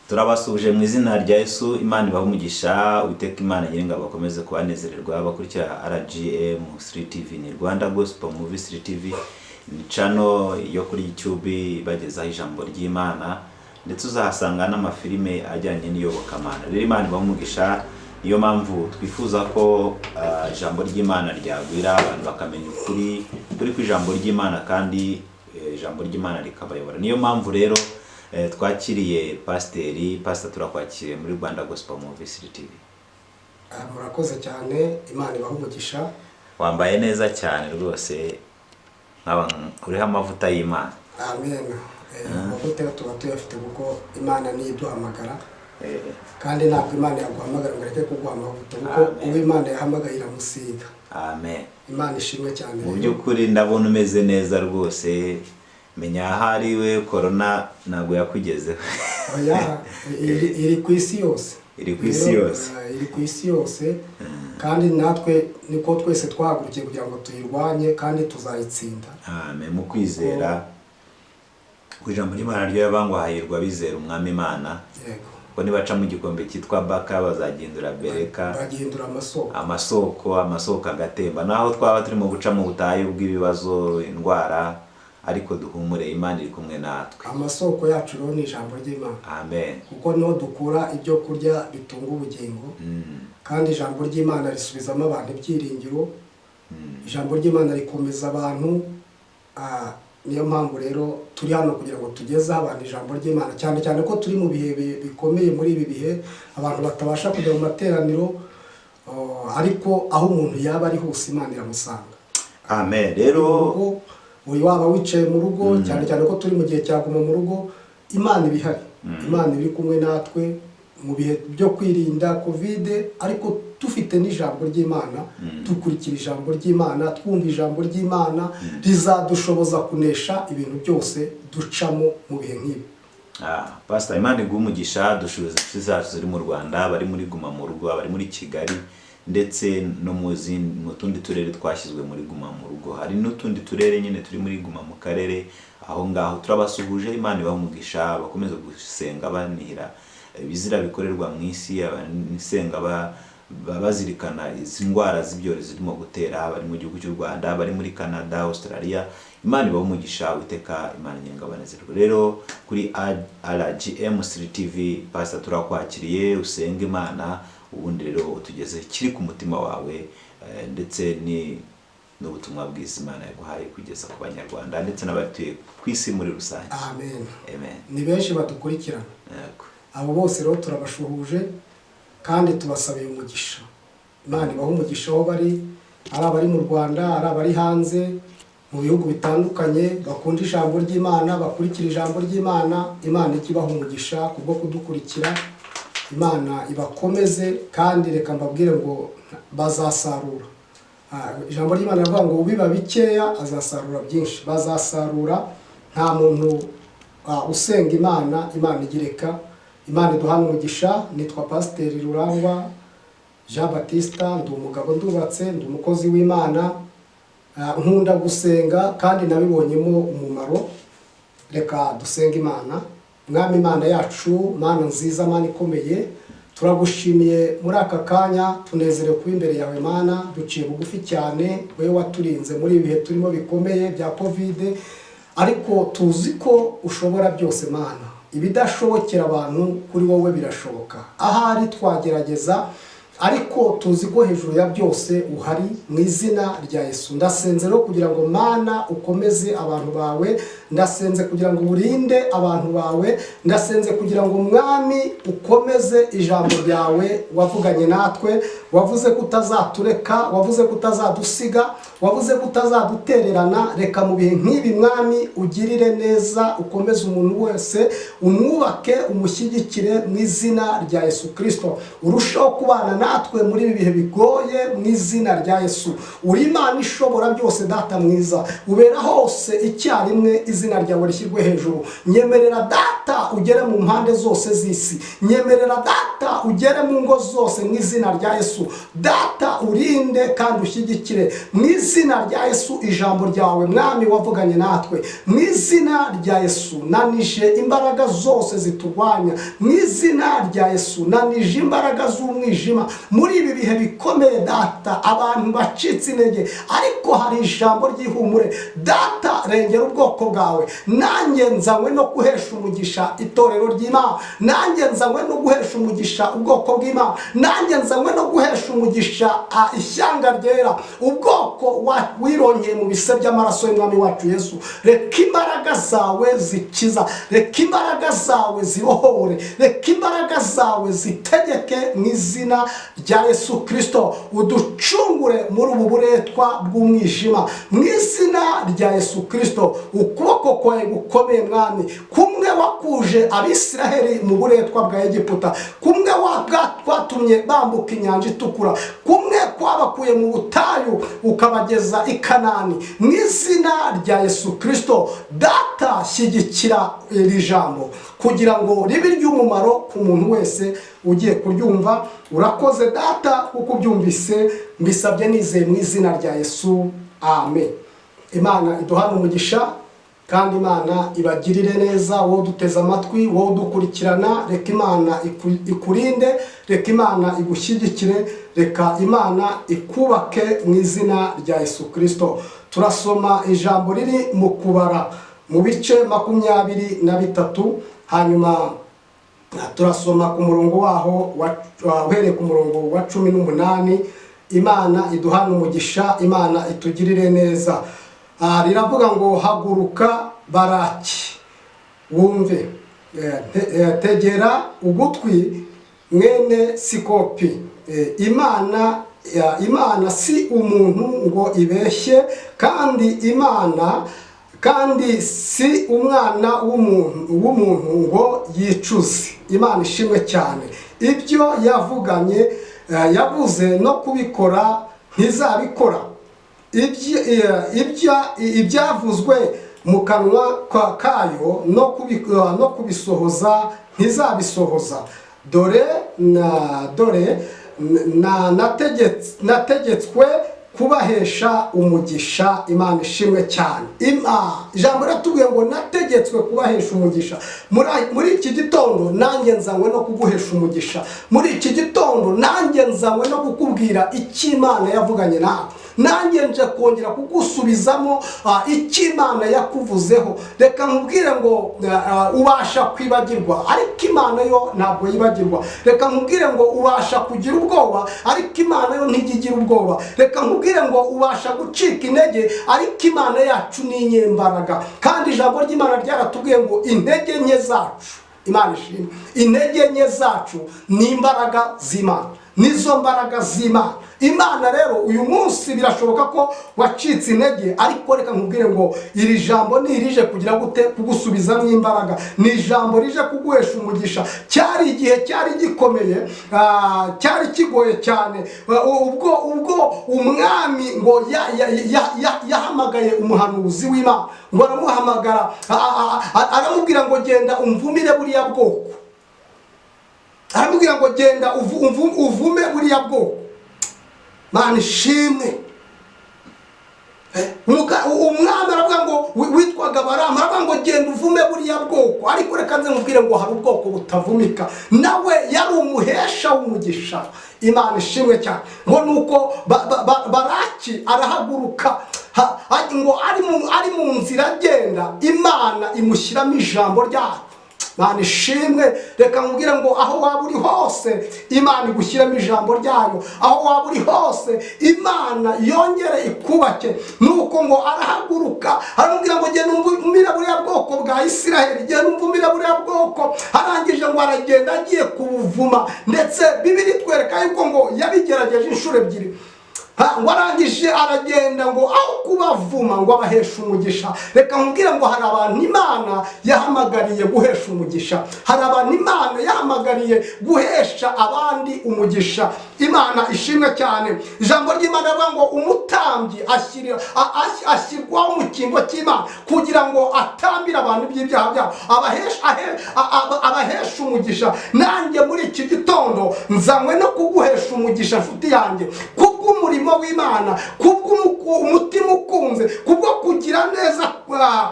Turabasuje mu izina rya Yesu. Imana ibahumugisha, Uwiteka Imana nyiringa bakomeze kubanezererwa bakurikira RGM 3 TV ni Rwanda Gospel Movie 3 TV, ni channel yo kuri YouTube bagezaho ijambo ry'Imana, ndetse uzahasanga n'amafilime ajyanye n'iyobokamana. Rero Imana ibahumugisha, niyo mpamvu twifuza ko ijambo ry'Imana ryagwira abantu bakamenya ukuri ku ijambo ry'Imana, kandi ijambo ry'Imana rikabayobora. Niyo mpamvu rero twakiriye Pastor turakwakiriye muri Rwanda Gospel Movie 3 TV. Murakoze cyane, Imana ibahumugisha. Wambaye neza cyane rwose, nkaba uriho amavuta y'Imana. Amen. Amavuta tuba tuyafite kuko Imana niyo iduhamagara, kandi ntabwo Imana yaguhamagara ngo reke kuguha amavuta, kuko uwo Imana yahamagaye iramusiga. Amen. Imana ishimwe cyane. Mu by'ukuri ndabona umeze neza rwose, menya ahari we corona ntabwo yakugezeho. Oya, iri ku isi yose. Iri ku isi yose. Iri ku isi yose, kandi natwe niko twese twahagurukiye kugira ngo tuyirwanye kandi tuzayitsinda. Amen. Mu kwizera ijambo ry'Imana ryo yabangwa hahirwa bizera umwami Imana. Yego. Ko nibaca mu gikombe cyitwa Baka bazagendura Bereka, bagihindura amasoko agatemba. Naho twaba turi mu guca mu butayu bw'ibibazo, indwara, ariko duhumure, Imana iri kumwe natwe. Amasoko yacu rero ni ijambo ry'Imana. Amen. Kuko niho dukura ibyo kurya bitunga ubugingo, kandi ijambo ry'Imana risubizamo abantu ibyiringiro. Ijambo ry'Imana rikomeza abantu. Niyo mpamvu rero turi hano kugira ngo tugezeho abantu ijambo ry'Imana, cyane cyane ko turi mu bihe bikomeye. Muri ibi bihe abantu batabasha kujya mu materaniro, ariko aho umuntu yaba ari hose Imana iramusanga. Amen. Rero uyu waba wicaye mu rugo, cyane cyane ko turi mu gihe cyaguma mu rugo, Imana ibihari. Imana iri kumwe natwe mu bihe byo kwirinda Covid, ariko dufite n'ijambo ry'Imana, dukurikira ijambo ry'Imana, twumva ijambo ry'Imana rizadushoboza kunesha ibintu byose ducamo mu bihe nk'ibi. Pastor, Imana igumugisha, dushubiza zacu ziri mu Rwanda, bari muri guma mu rugo, bari muri Kigali, ndetse no mu tundi turere twashyizwe muri guma mu rugo. Hari n'utundi turere nyine turi muri guma mu karere. Aho ngaho turabasuhuje, Imana ibahumugisha, bakomeze gusenga banira ibizira bikorerwa mu isi, abansenga bazirikana izi ndwara z'ibyorezo zirimo gutera, bari mu gihugu cy'u Rwanda, bari muri Canada, Australia. Imana ibahumugisha, Uwiteka Imana nyenga banezerwe. Rero kuri RGM 3 TV, Pastor turakwakiriye, usenga Imana, ubundi rero utugeze kiri ku mutima wawe, ndetse n'ubutumwa bwiza Imana yaguhaye kugeza ku Banyarwanda ndetse n'abatuye ku isi muri rusange. Amen. Amen. Ni benshi badukurikirana. Yego. Abo bose rero turabashuhuje kandi tubasabiye umugisha. Imana ibahe umugisha aho bari, ari abari mu Rwanda, ari abari hanze mu bihugu bitandukanye, bakunda ijambo ry'Imana, bakurikira ijambo ry'Imana. Imana ikibaha umugisha kubwo kudukurikira. Imana ibakomeze, kandi reka mbabwire ngo bazasarura. Ijambo ry'Imana rivuga ngo ubiba bikeya azasarura byinshi. Bazasarura. Nta muntu usenga Imana igireka. Imana iduhana umugisha. Nitwa Pastor Rurangwa Jean Baptiste, ndi umugabo ndubatse, ndi umukozi w'Imana, nkunda gusenga kandi nabibonyemo umumaro. Reka dusenga Imana. Mwami Imana yacu, Mana nziza, Mana ikomeye, turagushimiye muri aka kanya, tunezerewe kuba imbere yawe Mana, duciye bugufi cyane, wewe waturinze muri ibihe turimo bikomeye bya Covid, ariko tuzi ko ushobora byose Mana. Ibidashobokera abantu kuri wowe birashoboka. Ahari twagerageza, ariko tuzi ko hejuru ya byose uhari. Mu izina rya Yesu ndasenze rero kugira ngo Mana ukomeze abantu bawe, ndasenze kugira ngo urinde abantu bawe, ndasenze kugira ngo Mwami ukomeze ijambo ryawe wavuganye natwe, wavuze ko utazatureka, wavuze ko utazadusiga, wavuze ko utazadutererana. Reka mu bihe nk'ibi Mwami ugirire neza, ukomeze umuntu wese, umwubake, umushyigikire mu izina rya Yesu Kristo. Urushaho kubana natwe muri ibi bihe bigoye mu izina rya Yesu. Uri Imana ishobora byose, Data mwiza, ubera hose icyarimwe, izina ryawe rishyirwe hejuru. Nyemerera Data ugere mu mpande zose z'isi, nyemerera Data ugere mu ngo zose mu izina rya Yesu. Data urinde kandi ushyigikire mu izina izina rya Yesu, ijambo ryawe mwami wavuganye natwe, mu izina rya Yesu nanije imbaraga zose ziturwanya, mu izina rya Yesu nanije imbaraga z'umwijima muri ibi bihe bikomeye data, abantu bacitse intege, ariko hari ijambo ry'ihumure data. Rengera ubwoko bwawe, nanjye nzanywe no guhesha umugisha itorero ry'Imana, nanjye nzanywe no guhesha umugisha ubwoko bw'Imana, nanjye nzanywe no guhesha umugisha ishyanga ryera, ubwoko wirongeye mu bise by'amaraso y'umwami wacu Yesu. Reka imbaraga zawe zikiza, reka imbaraga zawe zibohore, reka imbaraga zawe zitegeke mu izina rya Yesu Kristo. Uducungure muri ubu buretwa bw'umwijima mu izina rya Yesu Kristo. Ukuboko kwawe gukomeye mwami, kumwe wakuje Abisiraheli mu buretwa bwa Egiputa, kumwe kwatumye bambuka inyanja itukura, kumwe kwabakuye mu butayu ukabageza i Kanani, mu izina rya Yesu Kristo. Data, shyigikira iri jambo kugira ngo ribe ry'umumaro ku muntu wese ugiye kuryumva. Urakoze data kuko ubyumvise, mbisabye nizeye mu izina rya Yesu, amen. Imana iduhane umugisha kandi Imana ibagirire neza, wowe duteze amatwi, wowe dukurikirana. Reka Imana ikurinde, reka Imana igushyigikire, reka Imana ikubake mu izina rya Yesu Kristo. Turasoma ijambo riri mu Kubara mu bice 23, hanyuma turasoma ku murongo waho uhereye ku murongo wa 18. Imana iduhane umugisha, Imana itugirire neza. Riravuga ngo haguruka Baraki wumve, tegera ugutwi mwene Sikopi. Imana si umuntu ngo ibeshye, kandi si umwana w'umuntu ngo yicuze. Imana ishimwe cyane. Ibyo yavuganye yavuze no kubikora ntizabikora, ibyavuzwe mu kanwa kayo no kubisohoza ntizabisohoza. Dore nategetswe kubahesha umugisha. Imana ishimwe cyane. Ijambo ratubwiye ngo nategetswe kubahesha umugisha. Muri iki gitondo nanjye nzanywe no kuguhesha umugisha. Muri iki gitondo nanjye nzanywe no kukubwira icyo Imana yavuganye nawe. Nanjye nje kongera kugusubizamo icyo Imana yakuvuzeho. Reka nkubwire ngo ubasha kwibagirwa, ariko Imana yo ntabwo yibagirwa. Reka nkubwire ngo ubasha kugira ubwoba, ariko Imana yo ntigigira ubwoba. Reka nkubwire ngo ubasha gucika intege, ariko Imana yacu ni inyembaraga. Kandi ijambo ry'Imana ryaratubwiye ngo intege nke zacu, Imana ishimwe, intege nke zacu ni imbaraga z'Imana, nizo mbaraga z'Imana. Imana rero uyu munsi birashoboka ko wacitse intege, ariko reka nkubwire ngo iri jambo ni irije kugira gute kugusubizamo imbaraga. Ni ijambo rije kuguhesha umugisha. Cyari igihe cyari gikomeye, cyari kigoye cyane, ubwo umwami ngo yahamagaye umuhanuzi w'Imana, ngo aramuhamagara aramubwira ngo genda umvumire buriya bwoko. Aramubwira ngo genda uvume buriya bwoko. Mana ishimwe. Umwami aravuga ngo witwaga Baramu, aravuga ngo genda uvume buriya bwoko. Ariko reka nze nkubwire ngo hari ubwoko butavumika. Nawe yari umuhesha w'umugisha. Imana ishimwe cyane. Ngo nuko Baraki arahaguruka, ngo ari mu nzira agenda, Imana imushyiramo ijambo ryayo. Mana ishimwe. Reka nkubwire ngo aho waba uri hose Imana igushyiramo ijambo ryayo. Aho waba uri hose Imana yongere ikubake. Nuko ngo arahaguruka aramubwira ngo genda umvumire buriya bwoko bwa Isiraheli, genda umvumire buriya bwoko. Arangije ngo aragenda agiye kubuvuma, ndetse Bibiri twereka yuko ngo yabigerageje inshuro ebyiri. Ngo arangije aragenda ngo aho kubavuma ngo abahesha umugisha. Reka nkubwire ngo hari abantu Imana yahamagariye guhesha umugisha. Hari abantu Imana yahamagariye guhesha abandi umugisha. Imana ishimwe cyane. Ijambo ry'Imana rivuga ngo umutambyi ashyirwaho mu cyimbo cy'Imana kugira ngo atambire abantu by'ibyaha byabo, abahesha umugisha. Nanjye muri iki gitondo nzanywe no kuguhesha umugisha nshuti yanjye, kuko kubw'umurimo w'Imana, kubw'umutima ukunze, kubwo kugira neza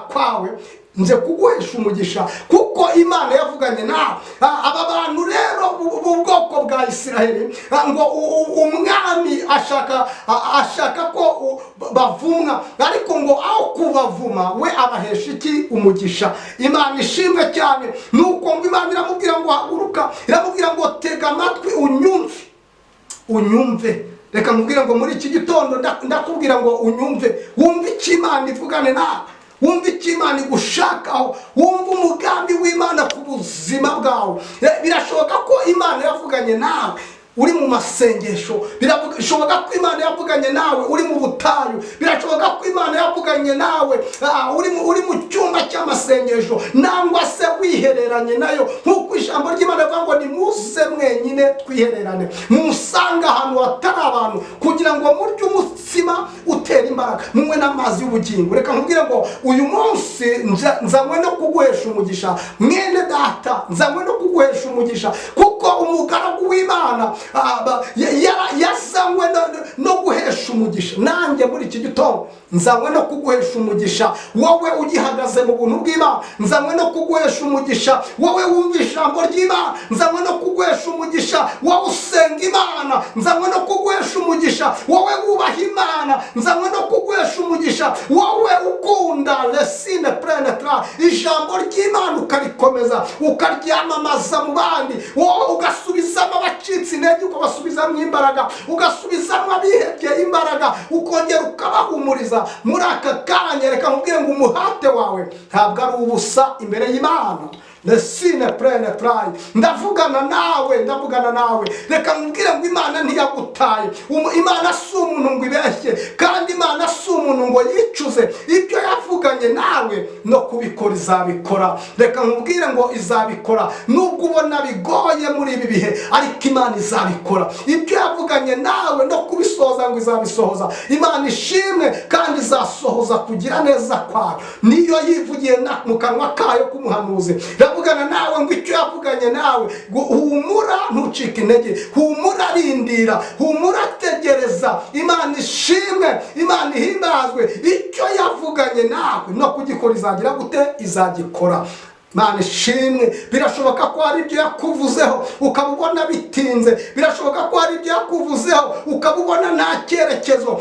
kwawe, nje kuguhesha umugisha kuko Imana yavuganye nawe. Aba bantu rero ubwoko bwa Isiraheli ngo umwami ashaka ko bavumwa, ariko ngo aho kubavuma we abahesha iki? Umugisha. Imana ishimwe cyane. Nuko ngo Imana iramubwira ngo haguruka, iramubwira ngo tega amatwi unyumve. Reka nkubwire ngo muri iki gitondo ndakubwira ngo unyumve, wumve icyo Imana ivugane nawe, wumva icyo Imana igushakaho, wumva umugambi w'Imana ku buzima bwawe. Birashoboka ko Imana yavuganye nawe uri mu masengesho, birashoboka ko Imana yavuganye nawe uri mu butayu, birashoboka ko Imana yavuganye nawe uri mu cyumba cy'amasengesho, nangwa se wihereranye nayo, nk'uko ijambo ry'Imana rivuga ngo nimuze mwenyine twihererane, musanga ahantu hatari abantu, kugira ngo murye umutsima utera imbaraga, munywe n'amazi y'ubugingo. Reka nkubwire ngo uyu munsi nzanywe no kuguhesha umugisha mwene data, nzanywe no kuguhesha umugisha, kuko umugaragu w'Imana yazanywe no guhesha umugisha. Nanjye muri iki gitondo nzanywe no kuguhesha umugisha, wowe ugihagaze mu buntu bw'Imana, nzanywe no kuguhesha umugisha, wowe wumva ijambo ry'Imana, nzanywe no kuguhesha umugisha, wowe usenga Imana, nzanywe no kuguhesha umugisha, wowe wubaha Imana, nzanywe no kuguhesha umugisha, wowe ukunda lesine prenetra ijambo ry'Imana ukarikomeza, ukaryamamaza mu bandi, wowe ugasubizamo abacitse intege, ukabasubizamo imbaraga, ugasubizamo abihebye imbaraga, ukongera ukabahumuriza. Muri aka kanya reka nkubwire ngo umuhate wawe ntabwo ari ubusa imbere y'Imana. Lesine prene prayi, ndavugana nawe. Reka nkubwire ngo Imana ntiyagutaye. Imana si umuntu ngo ibeshye, kandi Imana si umuntu ngo yicuze. Ibyo yavuganye nawe no kubikora izabikora. Reka nkubwire ngo izabikora, nubwo ubona bigoye muri ibi bihe, ariko Imana izabikora. Ibyo yavuganye nawe no kubisohoza ngo izabisohoza. Imana ishimwe kandi izasohoza kugira neza kwayo. Niyo yivugiye mu kanwa kayo k'umuhanuzi. Vugana nawe ngo icyo yavuganye nawe, humura ntucike intege, humura rindira, humura tegereza. Imana ishimwe, Imana ihimbazwe. Icyo yavuganye nawe no kugikora izagira gute? Izagikora. Imana ishimwe. Birashoboka ko hari ibyo yakuvuzeho ukabubona bitinze, birashoboka ko hari ibyo yakuvuzeho ukabubona nta cyerekezo.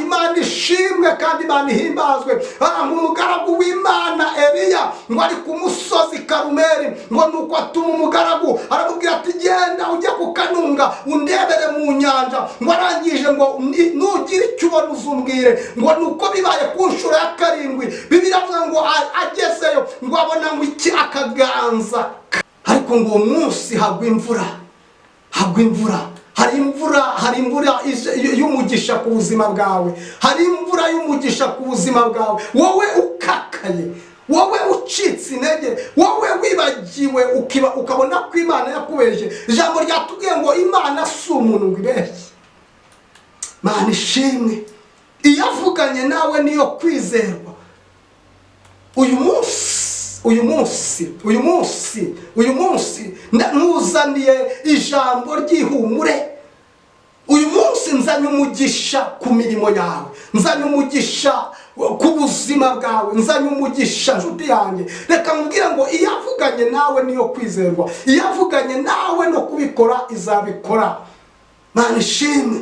Imana ishimwe kandi Imana ihimbazwe. Umugaragu w'Imana Eliya ngo ari ku musozi Karumeli, ngo nuko atuma umugaragu aramubwira ati genda ujye ku kanunga undebere mu nyanja, ngo arangije ngo nugira icyo ubona uzumbwire. Ngo nuko bibaye ku nshuro ya 7, Bibiliya ivuga ngo agezeyo ngo abona ngo iki akaganza, ariko ngo umunsi hagwa imvura. Hari imvura y'umugisha ku buzima bwawe, hari imvura y'umugisha ku buzima bwawe. Wowe ukakaye, wowe ucitse intege, wowe wibagiwe ukabona ko Imana yakubeshye. Ijambo ryatubwiye ngo Imana si umuntu ngo ibeshye. Imana ishimwe, iyavuganye nawe niyo kwizerwa. Uyu munsi ntuzaniye ijambo ry'ihumure. Uyu munsi nzanye umugisha ku mirimo yawe, nzanye umugisha ku buzima bwawe, nzanye umugisha nshuti yanjye. Reka nkubwire ngo iyavuganye nawe niyo kwizerwa, iyavuganye nawe no kubikora izabikora. Imana ishimwe,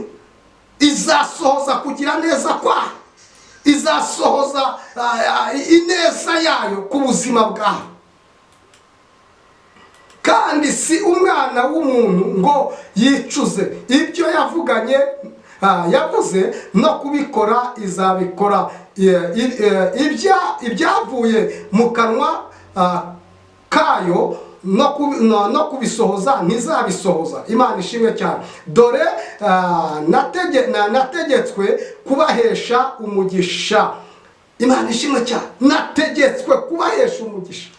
izasohoza kugira neza kwayo, izasohoza ineza yayo ku buzima bwawe. Kandi si umwana w'umuntu ngo yicuze. Ibyo yavuganye yavuze no kubikora izabikora. Ibyavuye mu kanwa kayo no kubisohoza ntizabisohoza. Imana ishimwe cyane. Dore nategetswe kubahesha umugisha. Imana ishimwe cyane. Nategetswe kubahesha umugisha.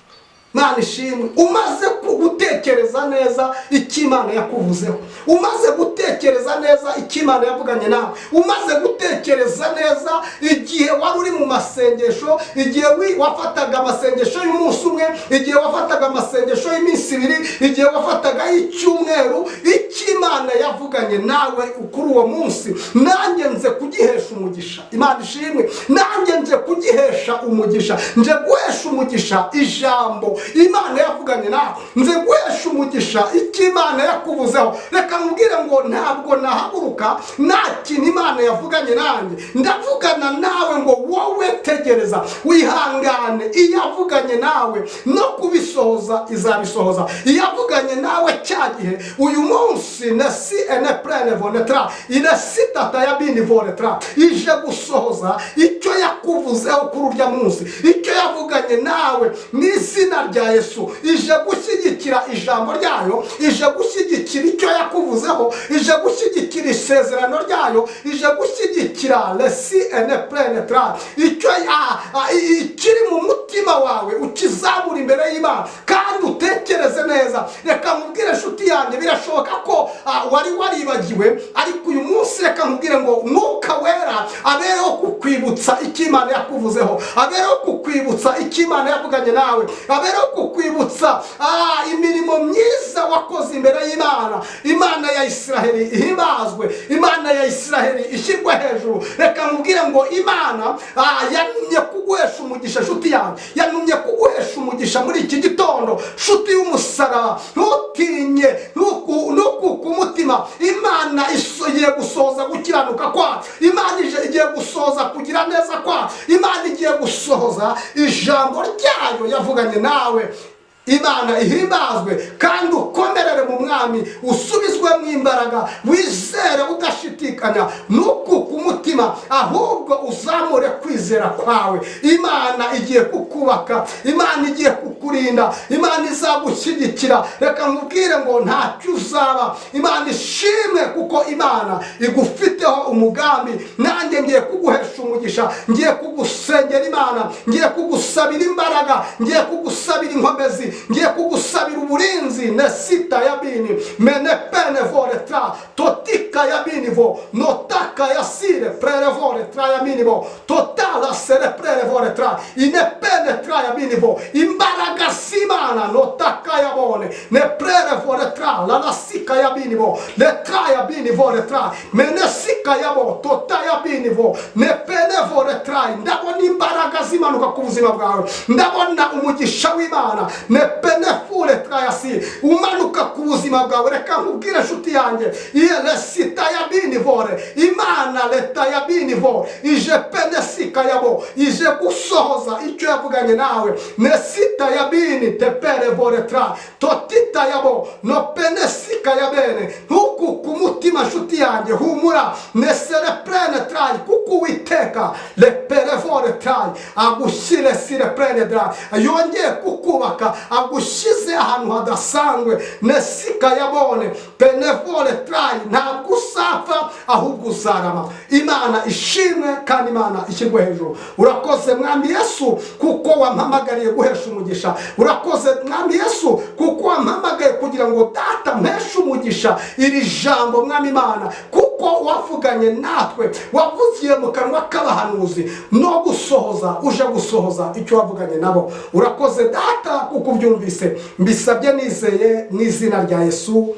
Imana ishimwe. Umaze gutekereza neza icyo Imana yakuvuzeho, umaze gutekereza neza icyo Imana yavuganye nawe, umaze gutekereza neza igihe wari uri mu masengesho, igihe wafataga amasengesho y'umunsi umwe, igihe wafataga amasengesho y'iminsi 2, igihe wafataga y'icyumweru, icyo Imana Imana yavuganye nawe kuri uwo munsi nanjye nze kugihesha umugisha. Imana ishimwe. Nanjye nze kugihesha umugisha, nje guhesha umugisha ijambo Imana yavuganye nawe, nze guhesha umugisha icyo Imana yakuvuzeho. Reka nkubwire ngo ntabwo nahaguruka nta kintu Imana yavuganye nanjye. Ndavugana nawe ngo wowe tegereza, wihangane. Iyo yavuganye nawe no kubisohoza izabisohoza. Iyo yavuganye nawe cya gihe uyu munsi nasi ene plene vonetra ine sitata ya bini vonetra ije gusohoza icyo yakuvuzeho kuri urya munsi. Icyo yavuganye nawe mu izina rya Yesu ije gushyigikira ijambo ryayo, ije gushyigikira icyo yakuvuzeho, ije gushyigikira isezerano ryayo, ije gushyigikira lesi ene plene tra icyo ikiri mu mutima wawe ukizamura imbere y'Imana kandi utekereze neza. Reka nkubwire inshuti yanjye, birashoboka ko wari waribagiwe, ariko uyu munsi reka nkubwire ngo Mwuka Wera abereho kukwibutsa icyo Imana yakuvuzeho, abereho kukwibutsa icyo Imana yavuganye nawe, abereho kukwibutsa imirimo myiza wakoze imbere y'Imana. Imana ya Isiraheli ihimbazwe, Imana ya Isiraheli ishyirwe hejuru. Reka nkubwire ngo Imana yanumye kuguhesha umugisha nshuti yanjye, yanumye kuguhesha umugisha muri iki gitondo nshuti y'umusaraba. Ntutinye, ntukuke umutima. Imana igiye gusohoza gukiranuka kwayo, Imana igiye gusohoza kugira neza kwayo, Imana igiye gusohoza ijambo ryayo yavuganye nawe. Imana ihimbazwe kandi ukomerere mu Mwami, usubizwemo imbaraga, wizere udashidikanya, ntukuke umutima, ahubwo uzamure kwizera kwawe. Imana igiye kukubaka, Imana igiye kukurinda, Imana izagushyigikira. Reka nkubwire ngo ntacyo uzaba. Imana ishimwe kuko Imana igufiteho umugambi. Nanjye ngiye kuguhesha umugisha, ngiye kugusengera Imana, ngiye kugusabira imbaraga, ngiye kugusabira inkomezi, ngiye kugusabira uburinzi. Nesita ya bini mene pene voretra totika ya binivo notaka ya sire prere voretra ya binivo totala sere prere voretra ine pene tra ya binivo imbaraga simana notaka ya bone ne prere voretra la nasika ya binivo le tra ya binivo retra mene sika ya bo tota ya binivo ne pene voretra. Ndabona imbaraga zimanuka ku buzima bwawe, ndabona umugisha w'Imana ne penefure trayasi umanuka ku buzima bwawe. Reka nkubwire nshuti yanjye, ile sita ya binivore Imana leta ya binivore ije penesika yabo, ije gusohoza icyo yavuganye nawe. Nesita ya bini tepere vore tra totita yabo no penesika ya bene. Ntukuke umutima nshuti yanjye, humura. Nesere plene trai kuko Uwiteka le pere vore trai agushyire sire plene dra yongeye kukubaka, agushize ahantu hadasanzwe. Nesika yabone penevole trai ntabwo usapfa ahubwo uzarama. Imana ishimwe kandi Imana ishyirwe hejuru. Urakoze Mwami Yesu kuko wampamagariye guhesha umugisha. Urakoze Mwami Yesu kuko wampamagaye kugira ngo data mpeshe umugisha iri jambo Mwami Imana, kuko wavuganye natwe, wavugiye mu kanwa k'abahanuzi no gusohoza, uje gusohoza icyo wavuganye nabo. Urakoze data kuko ubyumvise, mbisabye nizeye mu izina rya Yesu.